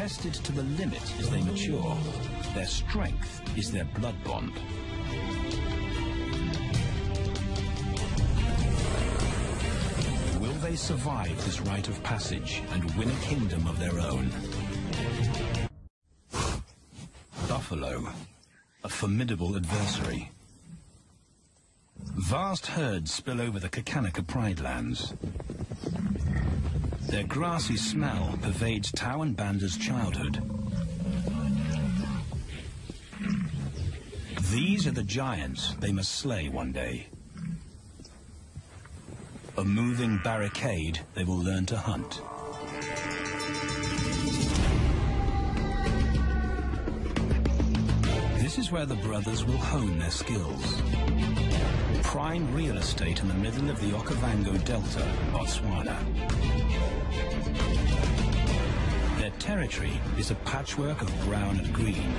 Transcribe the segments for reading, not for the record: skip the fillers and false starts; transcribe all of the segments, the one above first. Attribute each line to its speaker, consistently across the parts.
Speaker 1: tested to the limit as they mature. Their strength is their blood bond. Will they survive this rite of passage and win a kingdom of their own? Buffalo, a formidable adversary. Vast herds spill over the Kakanika Pride lands. Their grassy smell pervades Tawan Banda's childhood. These are the giants they must slay one day. A moving barricade they will learn to hunt. This is where the brothers will hone their skills. Prime real estate in the middle of the Okavango Delta, Botswana. Their territory is a patchwork of brown and green.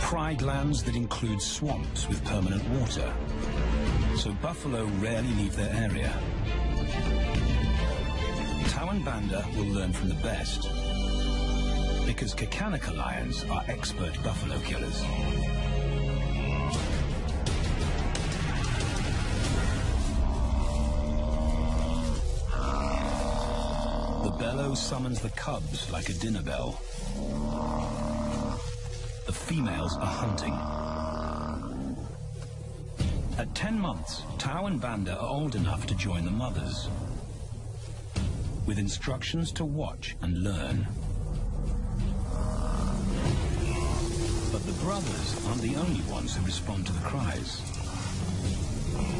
Speaker 1: Pride lands that include swamps with permanent water. So buffalo rarely leave their area. Tawan Banda will learn from the best, because Kakanika lions are expert buffalo killers. The bellow summons the cubs like a dinner bell. The females are hunting. At 10 months, Tawan Banda are old enough to join the mothers, with instructions to watch and learn. But the brothers aren't the only ones who respond to the cries.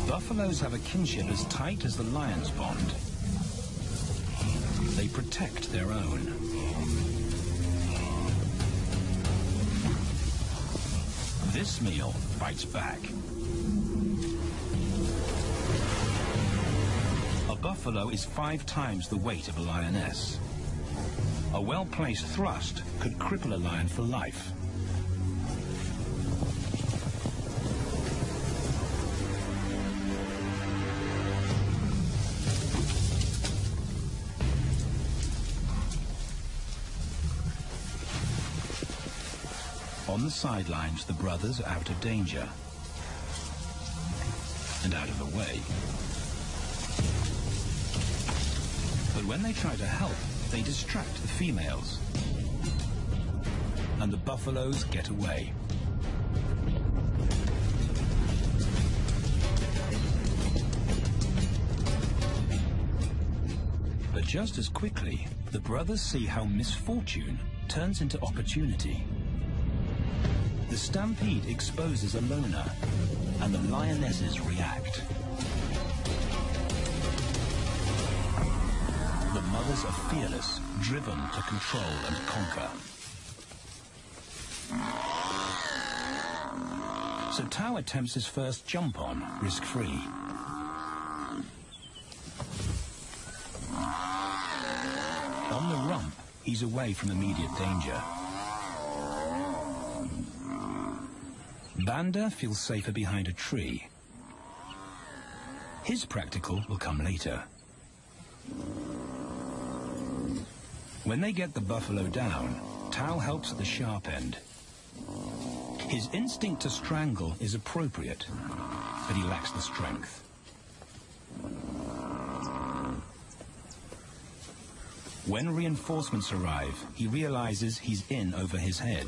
Speaker 1: Buffaloes have a kinship as tight as the lions bond. They protect their own. This meal bites back. A buffalo is 5 times the weight of a lioness. A well-placed thrust could cripple a lion for life. On the sidelines, the brothers are out of danger and out of the way. But when they try to help, they distract the females, and the buffaloes get away. But just as quickly, the brothers see how misfortune turns into opportunity. The stampede exposes a loner, and the lionesses react. The mothers are fearless, driven to control and conquer. So Tao attempts his first jump on, risk-free. On the rump, he's away from immediate danger. Banda feels safer behind a tree. His practical will come later. When they get the buffalo down, Tao helps at the sharp end. His instinct to strangle is appropriate, but he lacks the strength. When reinforcements arrive, he realizes he's in over his head.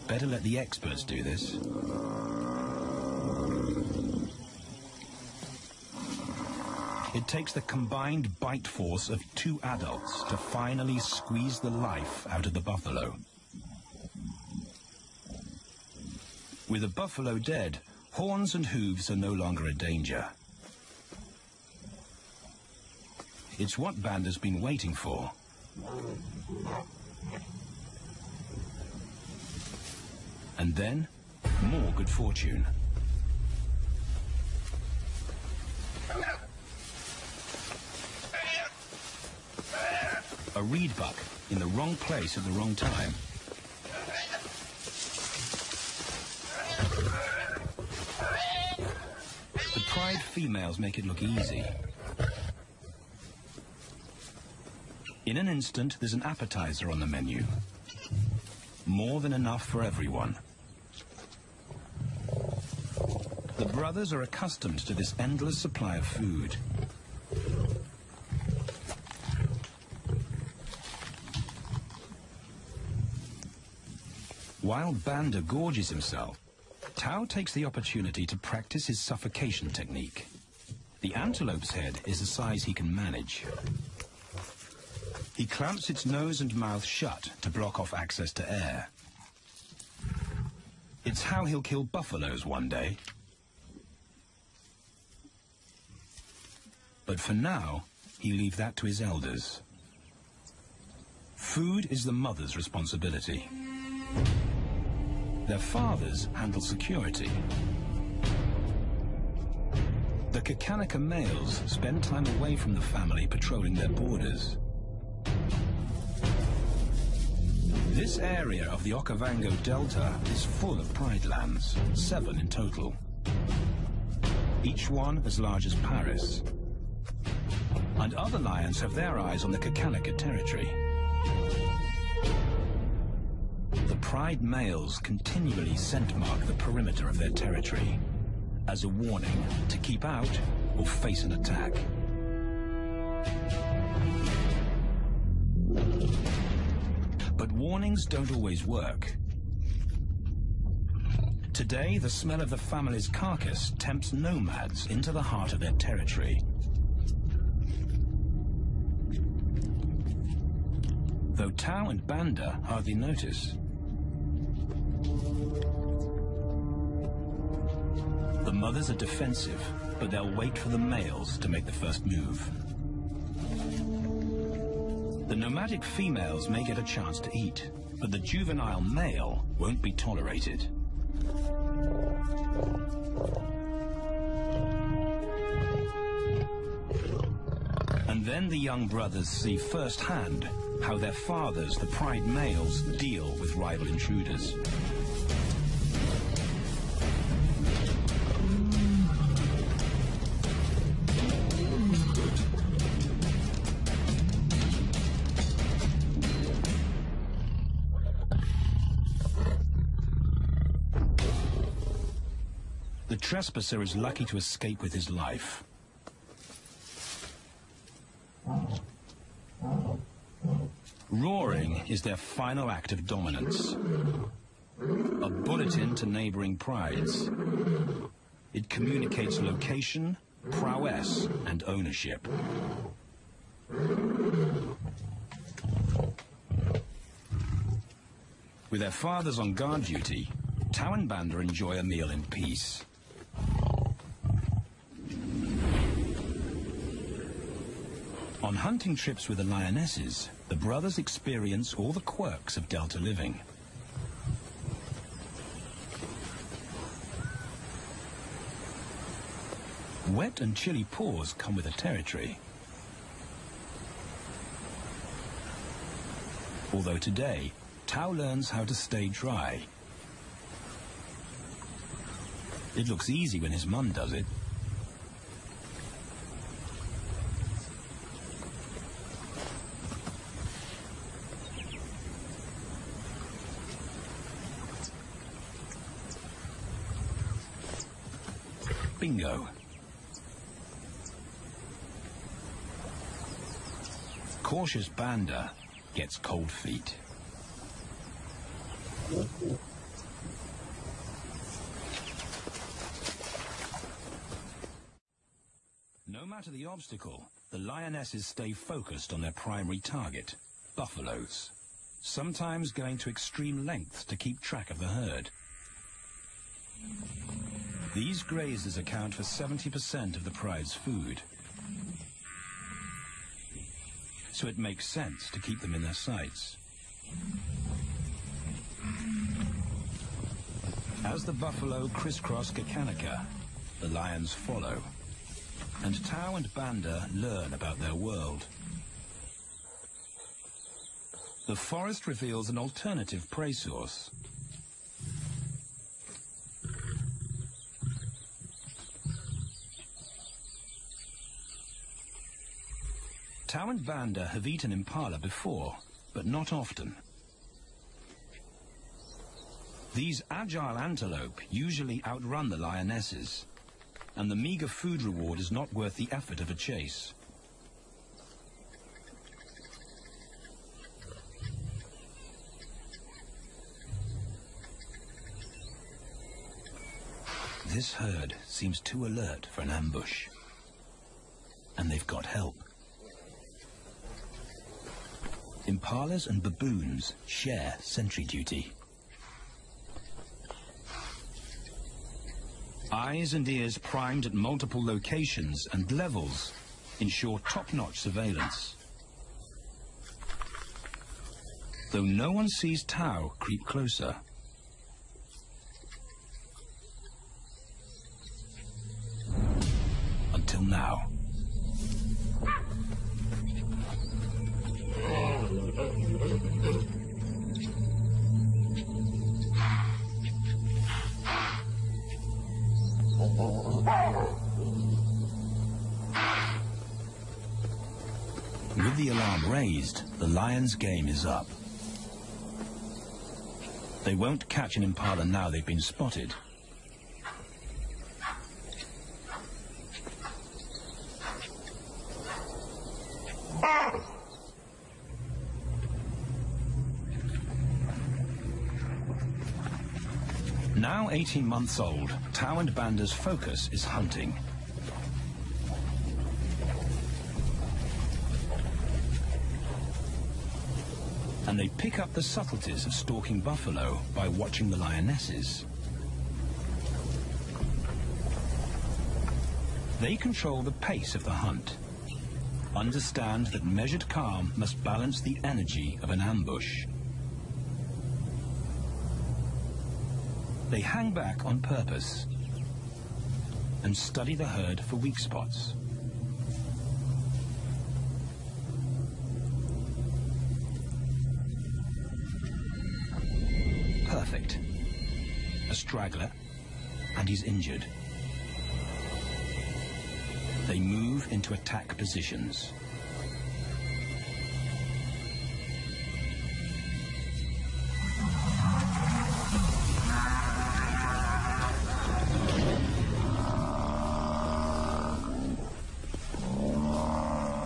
Speaker 1: Better let the experts do this. It takes the combined bite force of 2 adults to finally squeeze the life out of the buffalo. With a buffalo dead, horns and hooves are no longer a danger. It's what Banda's been waiting for. And then, more good fortune. A reed buck in the wrong place at the wrong time. The females make it look easy. In an instant, there's an appetizer on the menu. More than enough for everyone. The brothers are accustomed to this endless supply of food. While Banda gorges himself, Tao takes the opportunity to practice his suffocation technique. The antelope's head is the size he can manage. He clamps its nose and mouth shut to block off access to air. It's how he'll kill buffaloes one day. But for now, he leaves that to his elders. Food is the mother's responsibility. Their fathers handle security. The Kakanika males spend time away from the family patrolling their borders. This area of the Okavango Delta is full of pride lands, 7 in total. Each one as large as Paris. And other lions have their eyes on the Kakanika territory. The pride males continually scent mark the perimeter of their territory as a warning to keep out or face an attack. But warnings don't always work. Today, the smell of the family's carcass tempts nomads into the heart of their territory. Though Tao and Banda hardly notice. The mothers are defensive, but they'll wait for the males to make the first move. The nomadic females may get a chance to eat, but the juvenile male won't be tolerated. And then the young brothers see firsthand how their fathers, the pride males, deal with rival intruders. The trespasser is lucky to escape with his life. Roaring is their final act of dominance. A bulletin to neighboring prides. It communicates location, prowess, and ownership. With their fathers on guard duty, Tao and Banda enjoy a meal in peace. On hunting trips with the lionesses, the brothers experience all the quirks of Delta living. Wet and chilly paws come with the territory. Although today, Tao learns how to stay dry. It looks easy when his mum does it. Bingo. Cautious Banda gets cold feet. No matter the obstacle, the lionesses stay focused on their primary target, buffaloes, sometimes going to extreme lengths to keep track of the herd. These grazers account for 70% of the pride's food. So it makes sense to keep them in their sights. As the buffalo crisscross Kakanika, the lions follow. And Tao and Banda learn about their world. The forest reveals an alternative prey source. Tao and Banda have eaten impala before, but not often. These agile antelope usually outrun the lionesses, and the meager food reward is not worth the effort of a chase. This herd seems too alert for an ambush, and they've got help. Impalas and baboons share sentry duty. Eyes and ears primed at multiple locations and levels ensure top-notch surveillance. Though no one sees Tao creep closer. Until now. With the alarm raised, the lion's game is up. They won't catch an impala now they've been spotted. Now 18 months old, Tao and Banda's focus is hunting. And they pick up the subtleties of stalking buffalo by watching the lionesses. They control the pace of the hunt, understand that measured calm must balance the energy of an ambush. They hang back on purpose and study the herd for weak spots. Perfect. A straggler, and he's injured. They move into attack positions.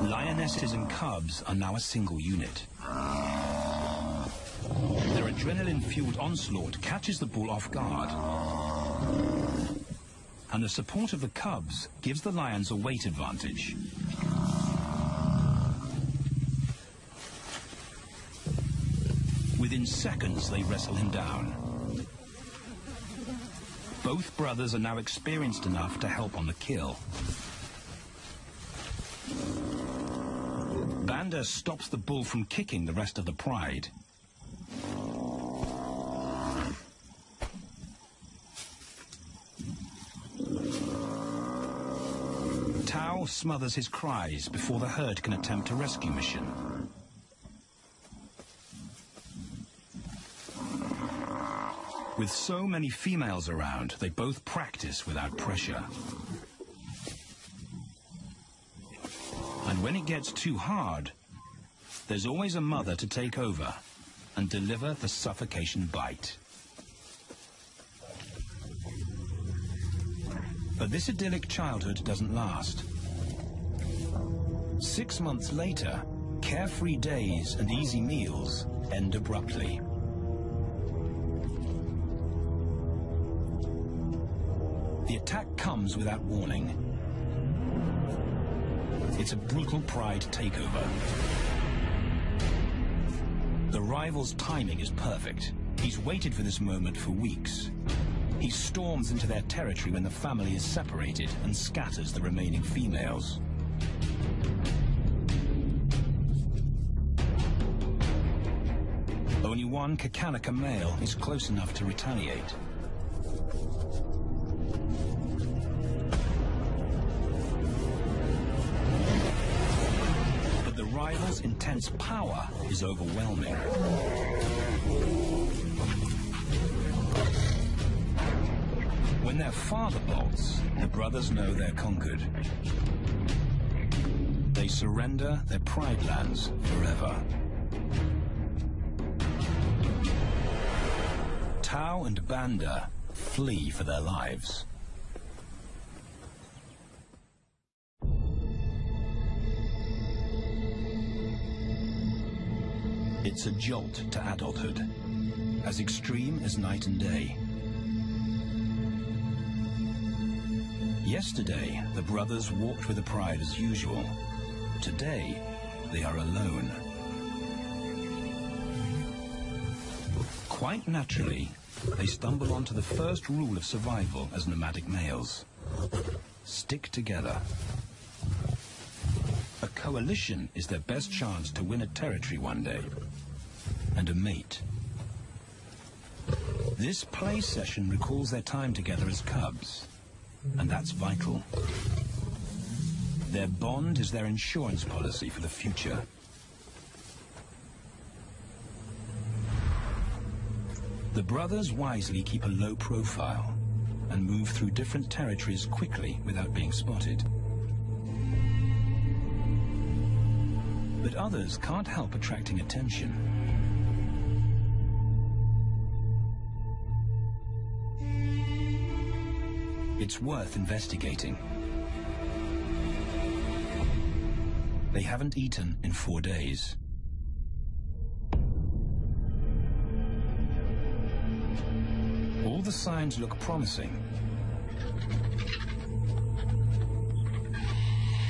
Speaker 1: Lionesses and cubs are now a single unit. Their adrenaline-fueled onslaught catches the bull off guard. And the support of the cubs gives the lions a weight advantage. Within seconds, they wrestle him down. Both brothers are now experienced enough to help on the kill. Banda stops the bull from kicking the rest of the pride. Tao smothers his cries before the herd can attempt a rescue mission. With so many females around, they both practice without pressure. And when it gets too hard, there's always a mother to take over and deliver the suffocation bite. But this idyllic childhood doesn't last. 6 months later, carefree days and easy meals end abruptly. The attack comes without warning. It's a brutal pride takeover. The rival's timing is perfect. He's waited for this moment for weeks. He storms into their territory when the family is separated and scatters the remaining females. Only one Kakalaka male is close enough to retaliate. But the rival's intense power is overwhelming. When their father bolts, the brothers know they're conquered. They they surrender their pride lands forever. Tao and Banda flee for their lives. It's a jolt to adulthood, as extreme as night and day. Yesterday, the brothers walked with the pride as usual. Today, they are alone. Quite naturally, they stumble onto the first rule of survival as nomadic males. Stick together. A coalition is their best chance to win a territory one day. And a mate. This play session recalls their time together as cubs. And that's vital. Their bond is their insurance policy for the future. The brothers wisely keep a low profile and move through different territories quickly without being spotted. But others can't help attracting attention. It's worth investigating. They haven't eaten in 4 days. All the signs look promising.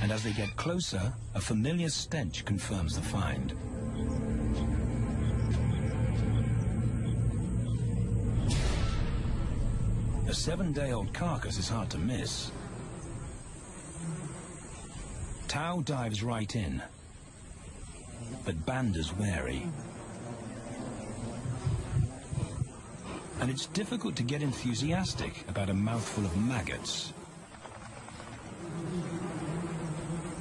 Speaker 1: And as they get closer, a familiar stench confirms the find. A 7-day-old carcass is hard to miss. Tao dives right in, but Banda's wary. And it's difficult to get enthusiastic about a mouthful of maggots.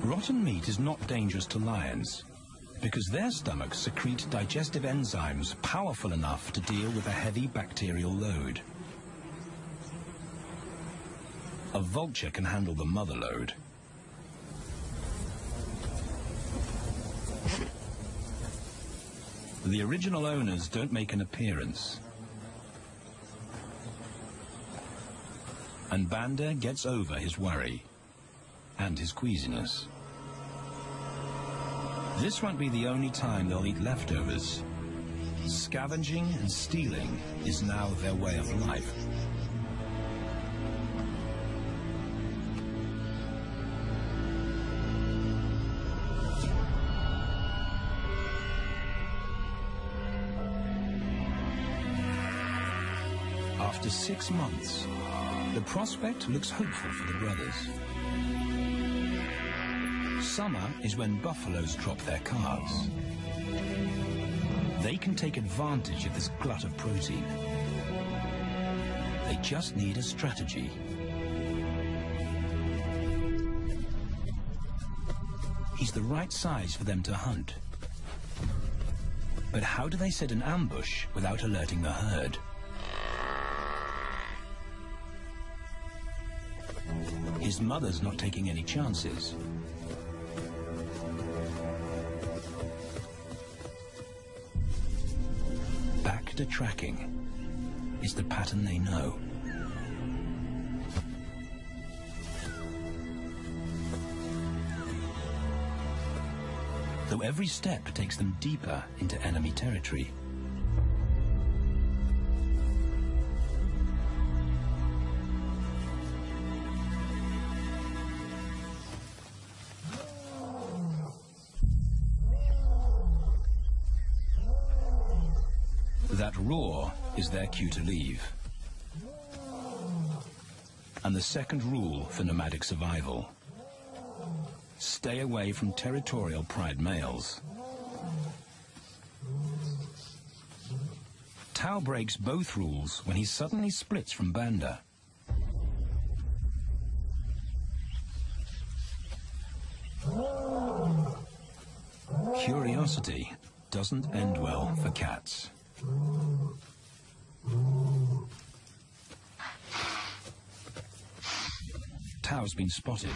Speaker 1: Rotten meat is not dangerous to lions, because their stomachs secrete digestive enzymes powerful enough to deal with a heavy bacterial load. A vulture can handle the mother load. The original owners don't make an appearance. And Banda gets over his worry and his queasiness. This won't be the only time they'll eat leftovers. Scavenging and stealing is now their way of life. After 6 months, the prospect looks hopeful for the brothers. Summer is when buffaloes drop their calves. They can take advantage of this glut of protein. They just need a strategy. He's the right size for them to hunt. But how do they set an ambush without alerting the herd? His mother's not taking any chances. Back to tracking is the pattern they know. Though every step takes them deeper into enemy territory. That roar is their cue to leave. And the second rule for nomadic survival: stay away from territorial pride males. Tao breaks both rules when he suddenly splits from Banda. Curiosity doesn't end well for cats. Tao's been spotted,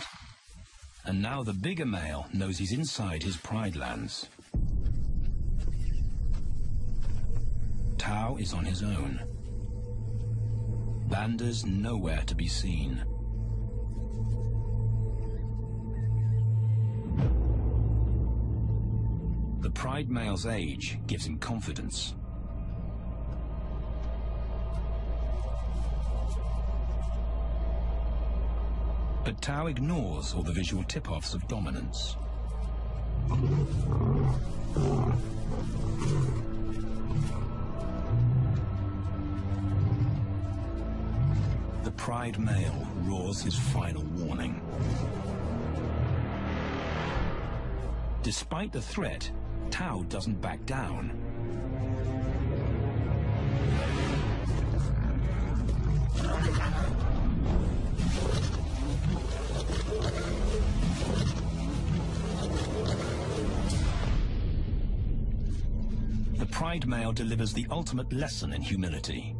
Speaker 1: And now the bigger male knows he's inside his pride lands. Tao is on his own. Banda's nowhere to be seen. The pride male's age gives him confidence. But Tao ignores all the visual tip-offs of dominance. The pride male roars his final warning. Despite the threat, Tao doesn't back down. The pride male delivers the ultimate lesson in humility.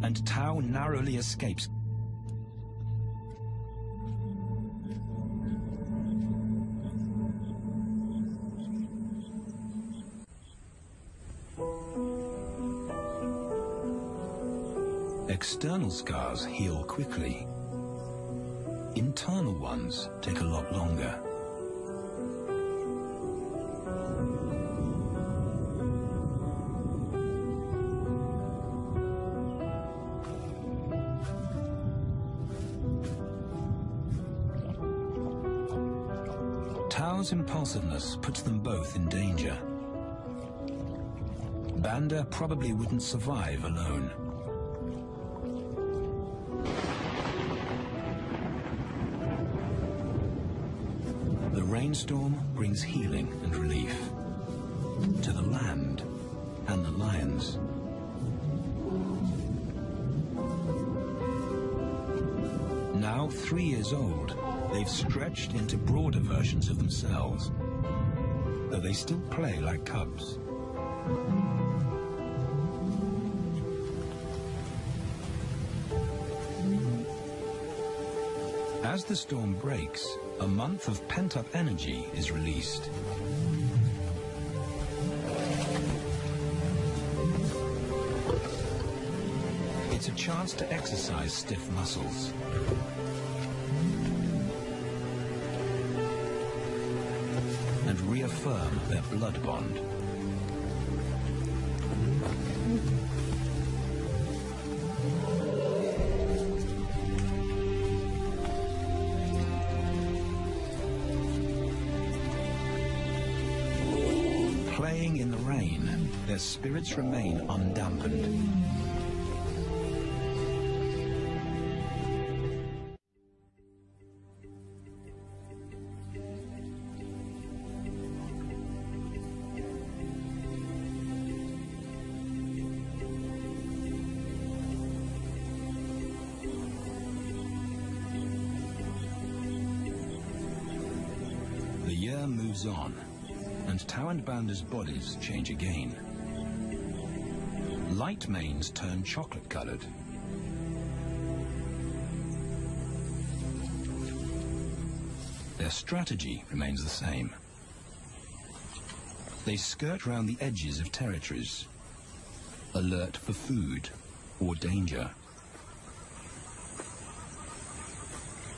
Speaker 1: And Tao narrowly escapes. External scars heal quickly. Internal ones take a lot longer. Tao's impulsiveness puts them both in danger. Banda probably wouldn't survive alone. The rainstorm brings healing and relief to the land and the lions. Now 3 years old, they've stretched into broader versions of themselves, though they still play like cubs. As the storm breaks, a month of pent-up energy is released. It's a chance to exercise stiff muscles. And reaffirm their blood bond. Playing in the rain, their spirits remain undampened. The year moves on, and Tao and Banda's bodies change again. Light manes turn chocolate-colored. Their strategy remains the same. They skirt round the edges of territories, alert for food or danger.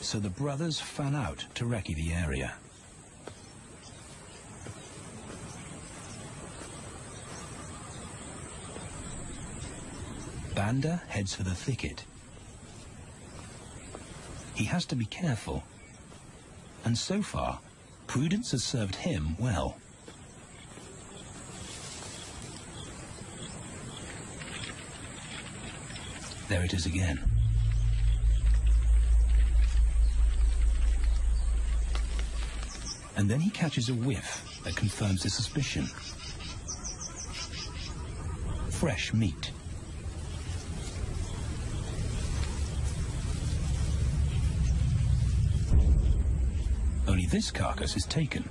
Speaker 1: So the brothers fan out to recce the area. Banda heads for the thicket. He has to be careful, and so far, prudence has served him well. There it is again. And then he catches a whiff that confirms his suspicion. Fresh meat. Only this carcass is taken.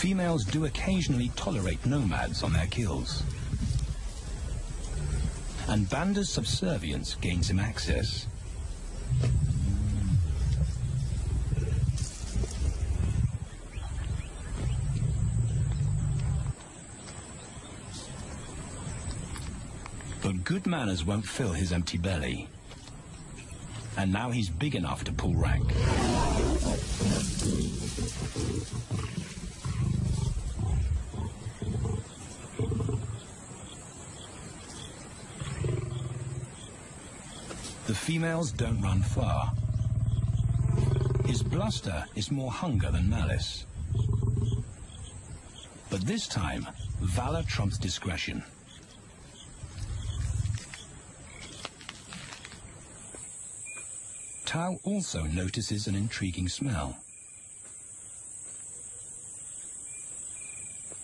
Speaker 1: females do occasionally tolerate nomads on their kills. And Banda's subservience gains him access. But good manners won't fill his empty belly. And now he's big enough to pull rank. The females don't run far. His bluster is more hunger than malice. But this time, valor trumps discretion. Tao also notices an intriguing smell.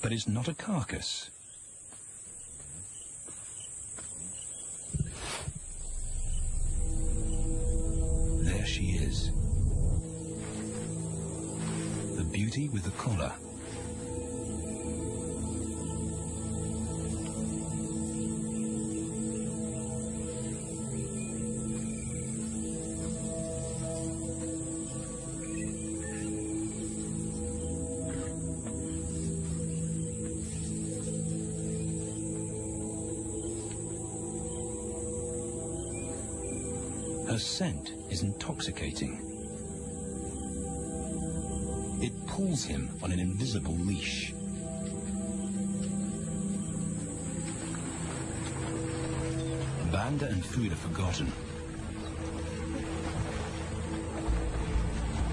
Speaker 1: But it's not a carcass. There she is. The beauty with the collar. Her scent is intoxicating. It pulls him on an invisible leash. Banda and food are forgotten.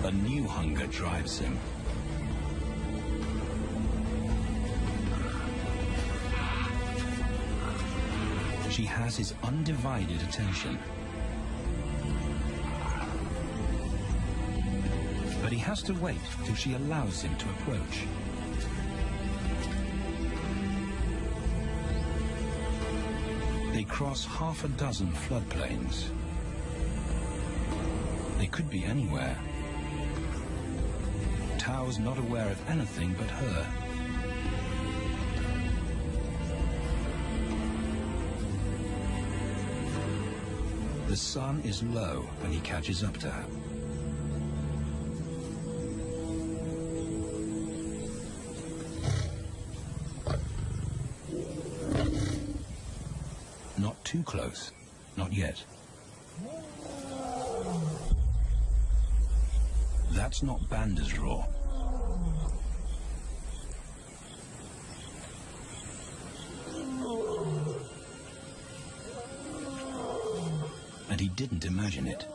Speaker 1: A new hunger drives him. She has his undivided attention. But he has to wait till she allows him to approach. They cross half a dozen floodplains. They could be anywhere. Tao's not aware of anything but her. The sun is low when he catches up to her. Not too close, not yet. That's not Banda's roar. And he didn't imagine it.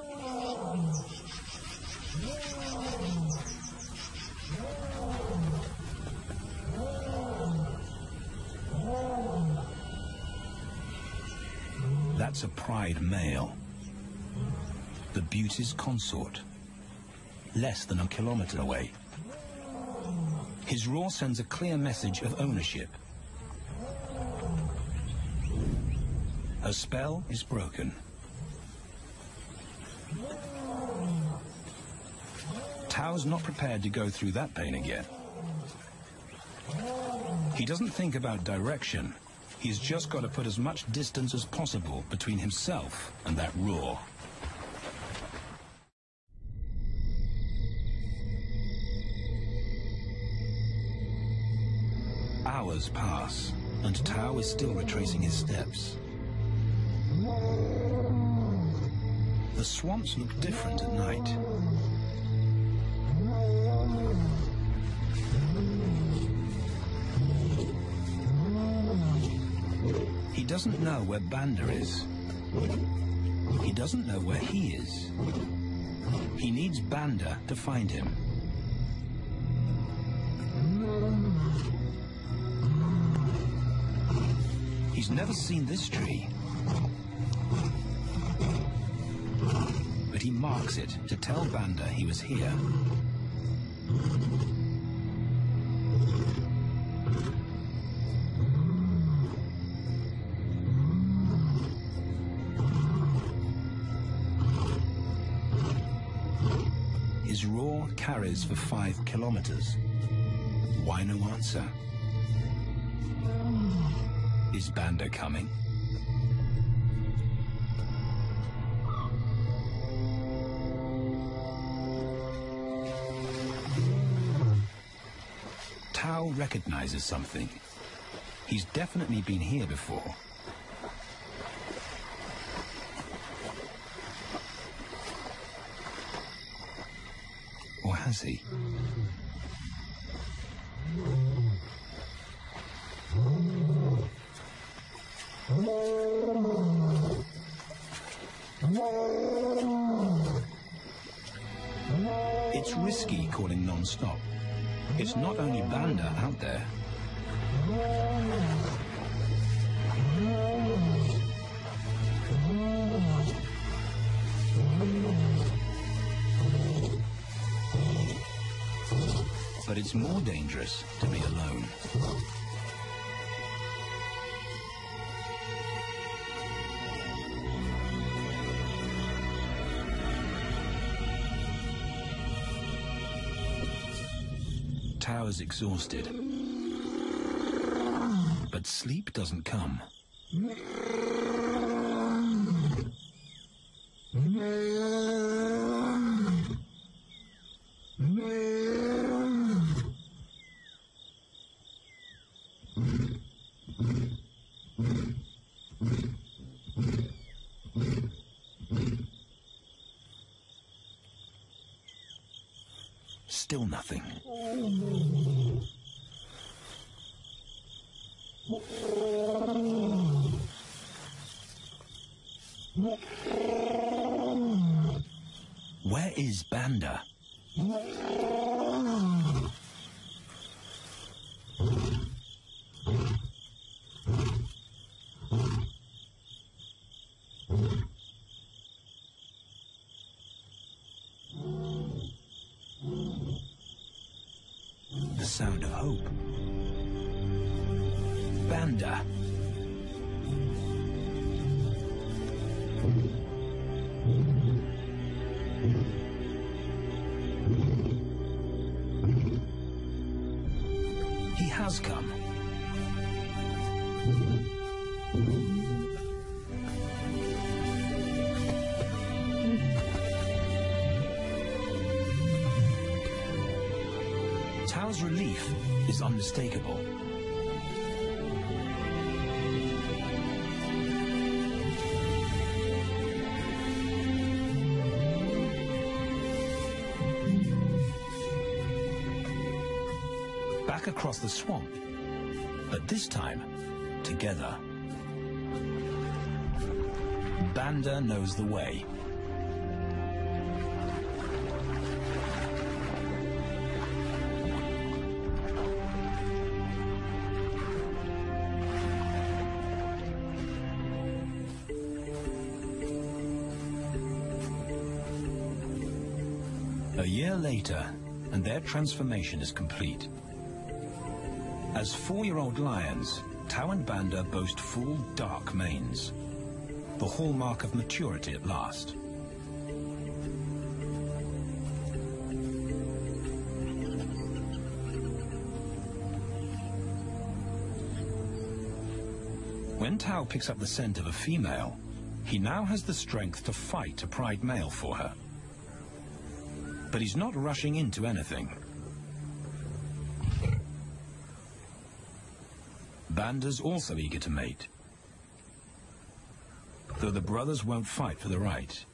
Speaker 1: That's a pride male. The beauty's consort. Less than a kilometer away. His roar sends a clear message of ownership. Her spell is broken. Tao's not prepared to go through that pain again. He doesn't think about direction. He's just got to put as much distance as possible between himself and that roar. Hours pass, and Tao is still retracing his steps. The swamps look different at night. He doesn't know where Banda is. He doesn't know where he is. He needs Banda to find him. He's never seen this tree. But he marks it to tell Banda he was here. His roar carries for 5 kilometers. Why no answer? Is Banda coming? Tao recognizes something. He's definitely been here before. Or has he? It's risky calling non-stop. It's not only Banda out there. But it's more dangerous to be alone. Tao is exhausted, but sleep doesn't come. Still nothing. Where is Banda? The sound of hope. Banda. He has come. Tao's relief is unmistakable. Back across the swamp, but this time, together. Banda knows the way. A year later, and their transformation is complete. As 4-year-old lions, Tao and Banda boast full, dark manes, the hallmark of maturity at last. When Tao picks up the scent of a female, he now has the strength to fight a pride male for her. But he's not rushing into anything. Banda's also eager to mate, though the brothers won't fight for the right.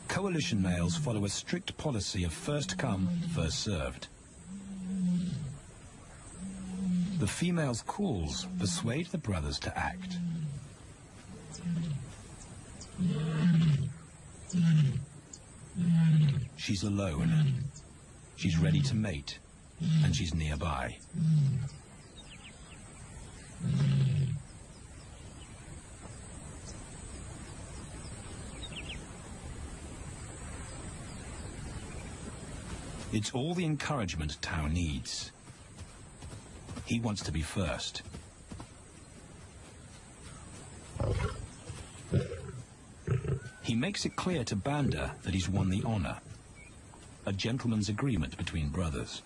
Speaker 1: Coalition males follow a strict policy of first come, first served. The female's calls persuade the brothers to act. She's alone. She's ready to mate, and she's nearby. It's all the encouragement Tao needs. He wants to be first. He makes it clear to Banda that he's won the honor, a gentleman's agreement between brothers.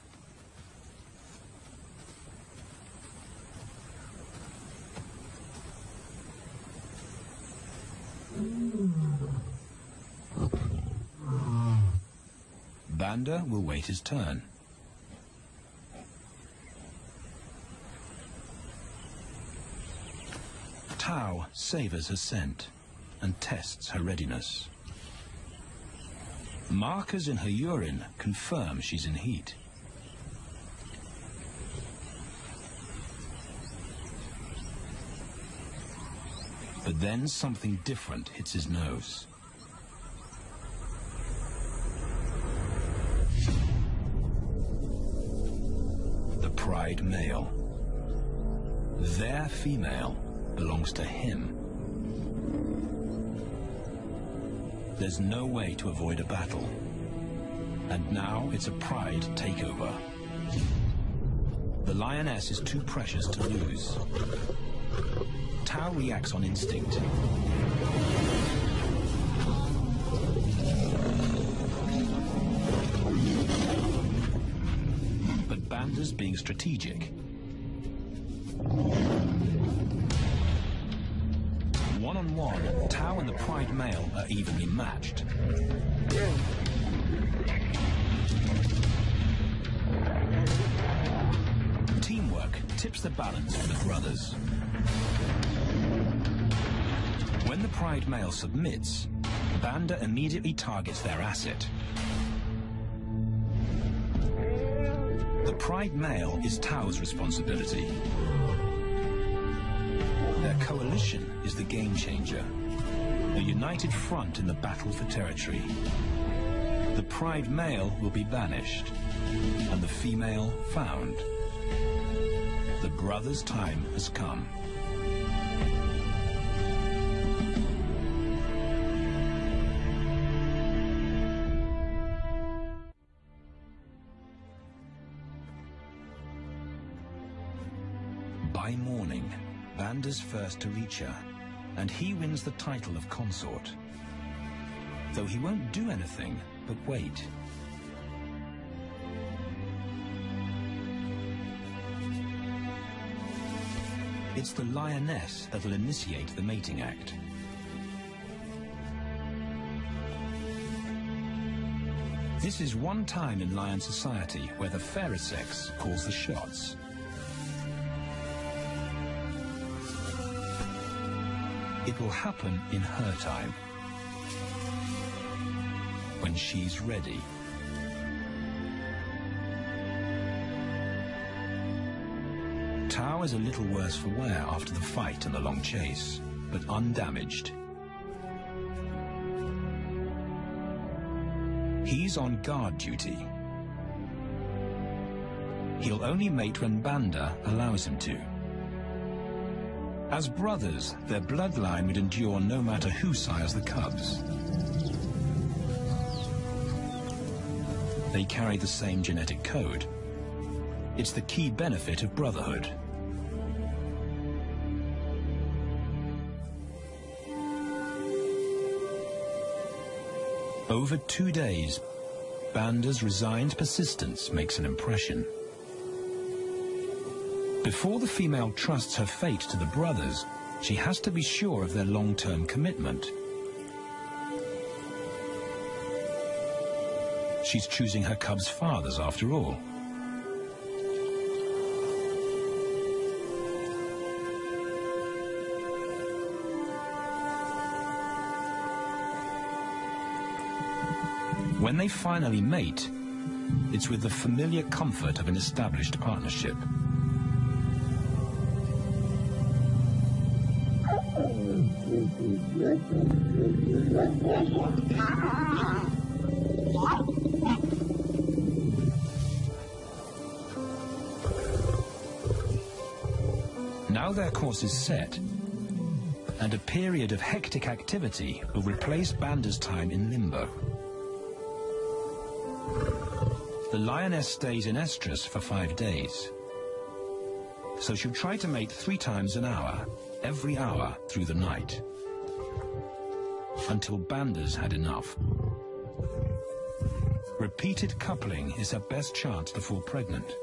Speaker 1: Banda will wait his turn. Tao savors her scent and tests her readiness. Markers in her urine confirm she's in heat. But then something different hits his nose. The pride male. Their female belongs to him. There's no way to avoid a battle. And now it's a pride takeover. The lioness is too precious to lose. Tao reacts on instinct. But Banda's being strategic. One-on-one, Tao and the pride male are evenly matched. Teamwork tips the balance for the brothers. When the pride male submits, Banda immediately targets their asset. The pride male is Tao's responsibility. Their coalition is the game changer, a united front in the battle for territory. The pride male will be banished, and the female found. The brothers' time has come. By morning, Banda's first to reach her, and he wins the title of consort. Though he won't do anything but wait. It's the lioness that will initiate the mating act. This is one time in lion society where the fairer sex calls the shots. It will happen in her time, when she's ready. Tao is a little worse for wear after the fight and the long chase, but undamaged. He's on guard duty. He'll only mate when Banda allows him to. As brothers, their bloodline would endure no matter who sires the cubs. They carry the same genetic code. It's the key benefit of brotherhood. Over 2 days, Banda's resigned persistence makes an impression. Before the female trusts her fate to the brothers, she has to be sure of their long-term commitment. She's choosing her cubs' fathers after all. When they finally mate, it's with the familiar comfort of an established partnership. Now their course is set, and a period of hectic activity will replace Banda's time in limbo. The lioness stays in estrus for 5 days, so she'll try to mate 3 times an hour, every hour through the night, until Banda's had enough. Repeated coupling is her best chance to fall pregnant.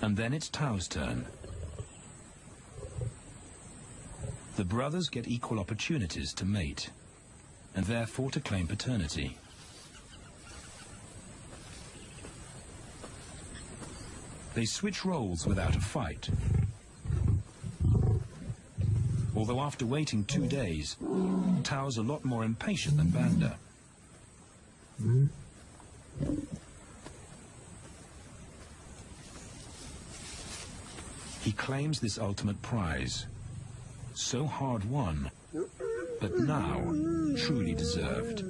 Speaker 1: And then it's Tao's turn. The brothers get equal opportunities to mate, and therefore to claim paternity. They switch roles without a fight. Although after waiting 2 days, Tao's a lot more impatient than Banda. He claims this ultimate prize, so hard won, but now truly deserved.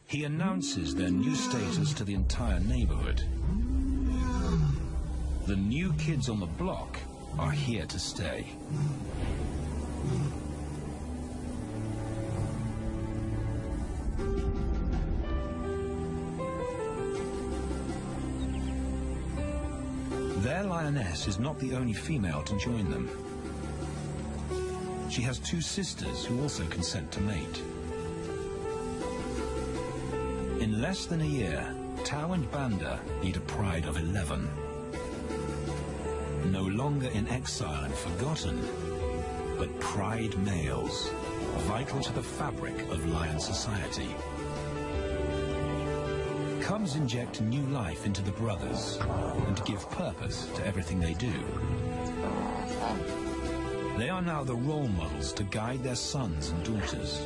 Speaker 1: He announces their new status to the entire neighborhood. The new kids on the block are here to stay. Their lioness is not the only female to join them. She has 2 sisters who also consent to mate. In less than a year, Tao and Banda lead a pride of 11. No longer in exile and forgotten, but pride males, vital to the fabric of lion society. Cubs inject new life into the brothers and give purpose to everything they do. They are now the role models to guide their sons and daughters.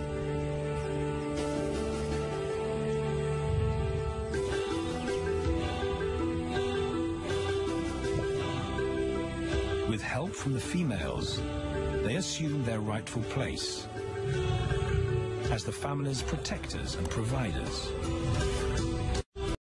Speaker 1: With help from the females, they assume their rightful place as the family's protectors and providers.